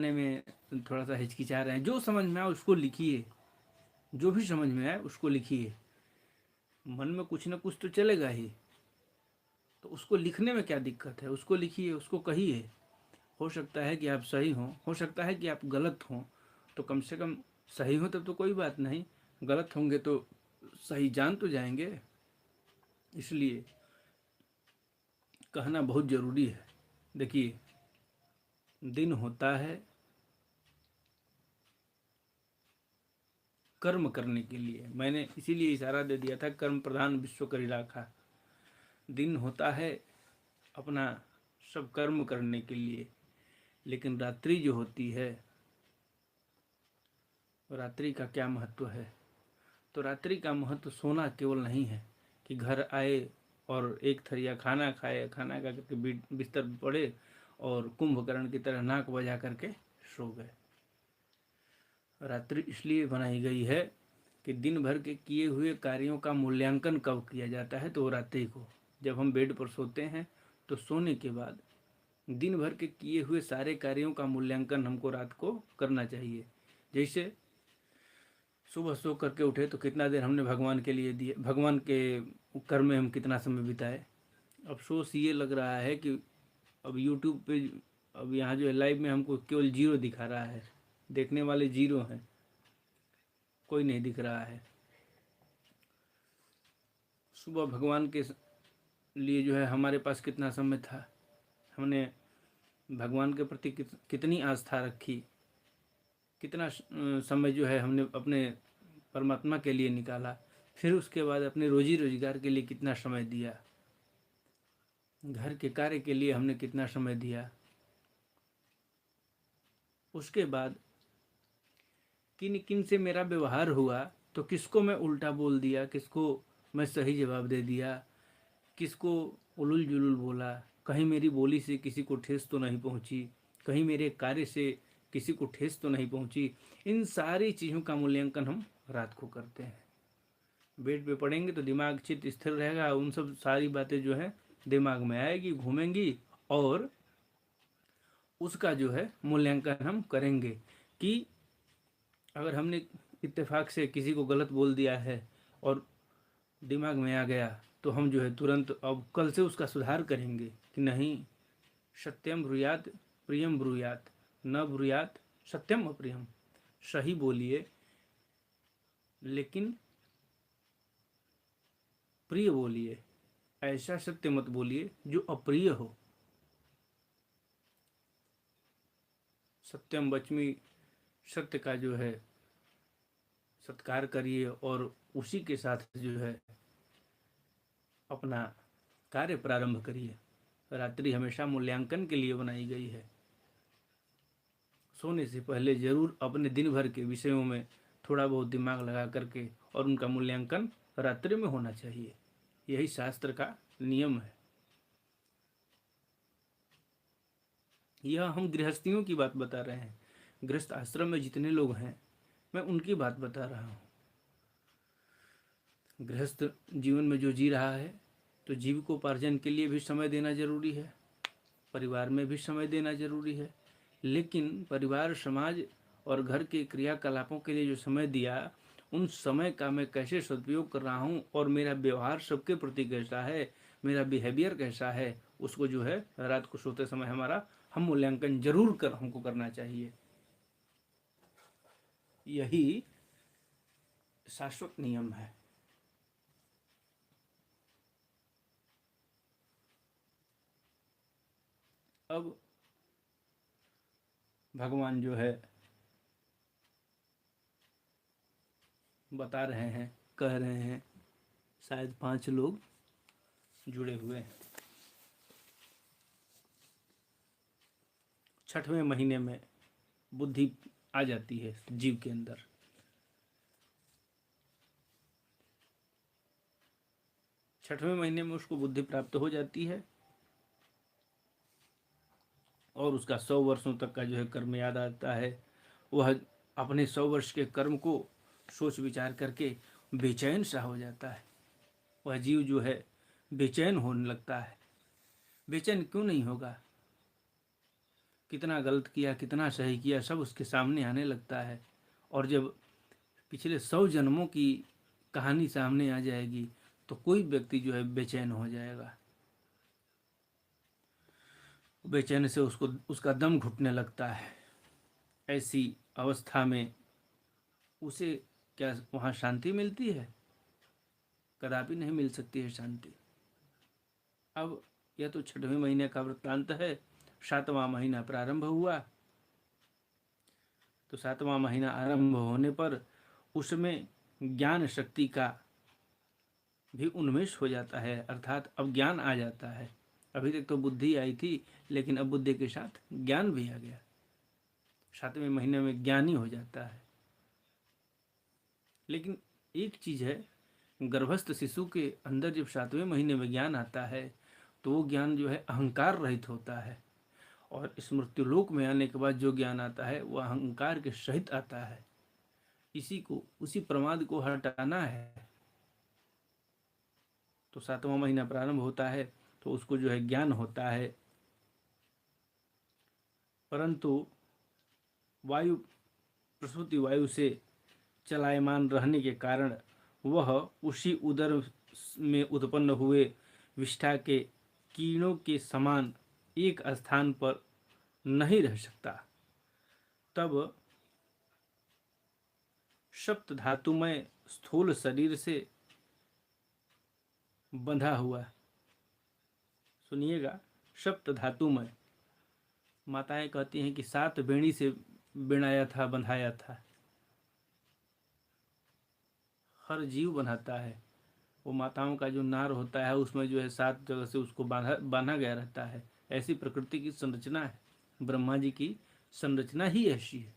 में थोड़ा सा हिचकिचा रहे हैं, जो समझ में आए उसको लिखिए, जो भी समझ में आए उसको लिखिए। मन में कुछ ना कुछ तो चलेगा ही, तो उसको लिखने में क्या दिक्कत है, उसको लिखिए, उसको कहिए। हो सकता है कि आप सही हों, हो सकता है कि आप गलत हों, तो कम से कम सही हो तब तो कोई बात नहीं, गलत होंगे तो सही जान तो जाएंगे। इसलिए कहना बहुत ज़रूरी है। देखिए, दिन होता है कर्म करने के लिए, मैंने इसीलिए इशारा दे दिया था, कर्म प्रधान विश्व करी राखा। दिन होता है अपना सब कर्म करने के लिए, लेकिन रात्रि जो होती है, रात्रि का क्या महत्व है। तो रात्रि का महत्व सोना केवल नहीं है कि घर आए और एक थरिया खाना खाए, खाना खा करके बिस्तर पर पड़े और कुंभकर्ण की तरह नाक बजा करके सो गए। रात्रि इसलिए बनाई गई है कि दिन भर के किए हुए कार्यों का मूल्यांकन कब किया जाता है, तो रात्रि को। जब हम बेड पर सोते हैं तो सोने के बाद दिन भर के किए हुए सारे कार्यों का मूल्यांकन हमको रात को करना चाहिए। जैसे सुबह सो करके उठे तो कितना देर हमने भगवान के लिए दिए, भगवान के कर्म में हम कितना समय बिताए। अफसोस ये लग रहा है कि अब यूट्यूब पे, अब यहाँ जो है लाइव में हमको केवल जीरो दिखा रहा है, देखने वाले जीरो हैं, कोई नहीं दिख रहा है। सुबह भगवान के लिए जो है हमारे पास कितना समय था, हमने भगवान के प्रति कितनी आस्था रखी, कितना समय जो है हमने अपने परमात्मा के लिए निकाला। फिर उसके बाद अपने रोजी रोजगार के लिए कितना समय दिया, घर के कार्य के लिए हमने कितना समय दिया। उसके बाद किन किन से मेरा व्यवहार हुआ, तो किसको मैं उल्टा बोल दिया, किसको मैं सही जवाब दे दिया, किसको उलुल जुलुल बोला, कहीं मेरी बोली से किसी को ठेस तो नहीं पहुंची, कहीं मेरे कार्य से किसी को ठेस तो नहीं पहुंची। इन सारी चीज़ों का मूल्यांकन हम रात को करते हैं। बेड पे पड़ेंगे तो दिमाग चित्त स्थिर रहेगा, उन सब सारी बातें जो है दिमाग में आएगी, घूमेंगी, और उसका जो है मूल्यांकन हम करेंगे कि अगर हमने इत्तेफाक से किसी को गलत बोल दिया है और दिमाग में आ गया, तो हम जो है तुरंत अब कल से उसका सुधार करेंगे कि नहीं, सत्यम ब्रूयात प्रियम ब्रूयात, न ब्रूयात सत्यम अप्रियम। सही बोलिए लेकिन प्रिय बोलिए, ऐसा सत्य मत बोलिए जो अप्रिय हो। सत्यम बचमी, सत्य का जो है सत्कार करिए और उसी के साथ जो है अपना कार्य प्रारंभ करिए। रात्रि हमेशा मूल्यांकन के लिए बनाई गई है। सोने से पहले जरूर अपने दिन भर के विषयों में थोड़ा बहुत दिमाग लगा करके और उनका मूल्यांकन रात्रि में होना चाहिए। यही शास्त्र का नियम है। यह हम गृहस्थियों की बात बता रहे हैं, गृहस्थ आश्रम में जितने लोग हैं मैं उनकी बात बता रहा हूँ। गृहस्थ जीवन में जो जी रहा है, तो जीविकोपार्जन के लिए भी समय देना जरूरी है, परिवार में भी समय देना जरूरी है। लेकिन परिवार, समाज और घर के क्रियाकलापों के लिए जो समय दिया, उन समय का मैं कैसे सदुपयोग कर रहा हूँ और मेरा व्यवहार सबके प्रति कैसा है, मेरा बिहेवियर कैसा है, उसको जो है रात को सोते समय हमारा हम मूल्यांकन जरूर हमको करना चाहिए। यही शाश्वत नियम है। अब भगवान जो है बता रहे हैं, कह रहे हैं, शायद 5 लोग जुड़े हुए हैं। 6वें महीने में बुद्धि आ जाती है जीव के अंदर। 6वें महीने में उसको बुद्धि प्राप्त हो जाती है और उसका 100 वर्षों तक का जो है कर्म याद आता है। वह अपने 100 वर्ष के कर्म को सोच विचार करके बेचैन सा हो जाता है। वह जीव जो है बेचैन होने लगता है। बेचैन क्यों नहीं होगा? कितना गलत किया कितना सही किया सब उसके सामने आने लगता है। और जब पिछले 100 जन्मों की कहानी सामने आ जाएगी तो कोई व्यक्ति जो है बेचैन हो जाएगा। बेचैन से उसको उसका दम घुटने लगता है। ऐसी अवस्था में उसे क्या वहाँ शांति मिलती है? कदापि नहीं मिल सकती है शांति। अब यह तो 6वें महीने का वृत्तांत है। 7वां महीना प्रारंभ हुआ तो 7वां महीना आरंभ होने पर उसमें ज्ञान शक्ति का भी उन्मेष हो जाता है, अर्थात अब ज्ञान आ जाता है। अभी तक तो बुद्धि आई थी, लेकिन अब बुद्धि के साथ ज्ञान भी आ गया। 7वें महीने में ज्ञानी हो जाता है। लेकिन एक चीज है, गर्भस्थ शिशु के अंदर जब 7वें महीने में ज्ञान आता है तो वो ज्ञान जो है अहंकार रहित होता है। और इस मृत्युलोक में आने के बाद जो ज्ञान आता है वह अहंकार के सहित आता है। उसी प्रमाद को हटाना है। तो 7वां महीना प्रारंभ होता है तो उसको जो है ज्ञान होता है, परंतु वायु प्रसूति वायु से चलायमान रहने के कारण वह उसी उदर में उत्पन्न हुए विष्ठा के कीड़ों के समान एक स्थान पर नहीं रह सकता। तब सप्त धातुमय स्थूल शरीर से बंधा हुआ, सुनिएगा, सप्त धातुमय, माताएं कहती हैं कि 7 बेड़ी से बिनाया था, बंधाया था। हर जीव बनाता है। वो माताओं का जो नार होता है उसमें जो है 7 जगह से उसको बांधा गया रहता है। ऐसी प्रकृति की संरचना है। ब्रह्मा जी की संरचना ही ऐसी है।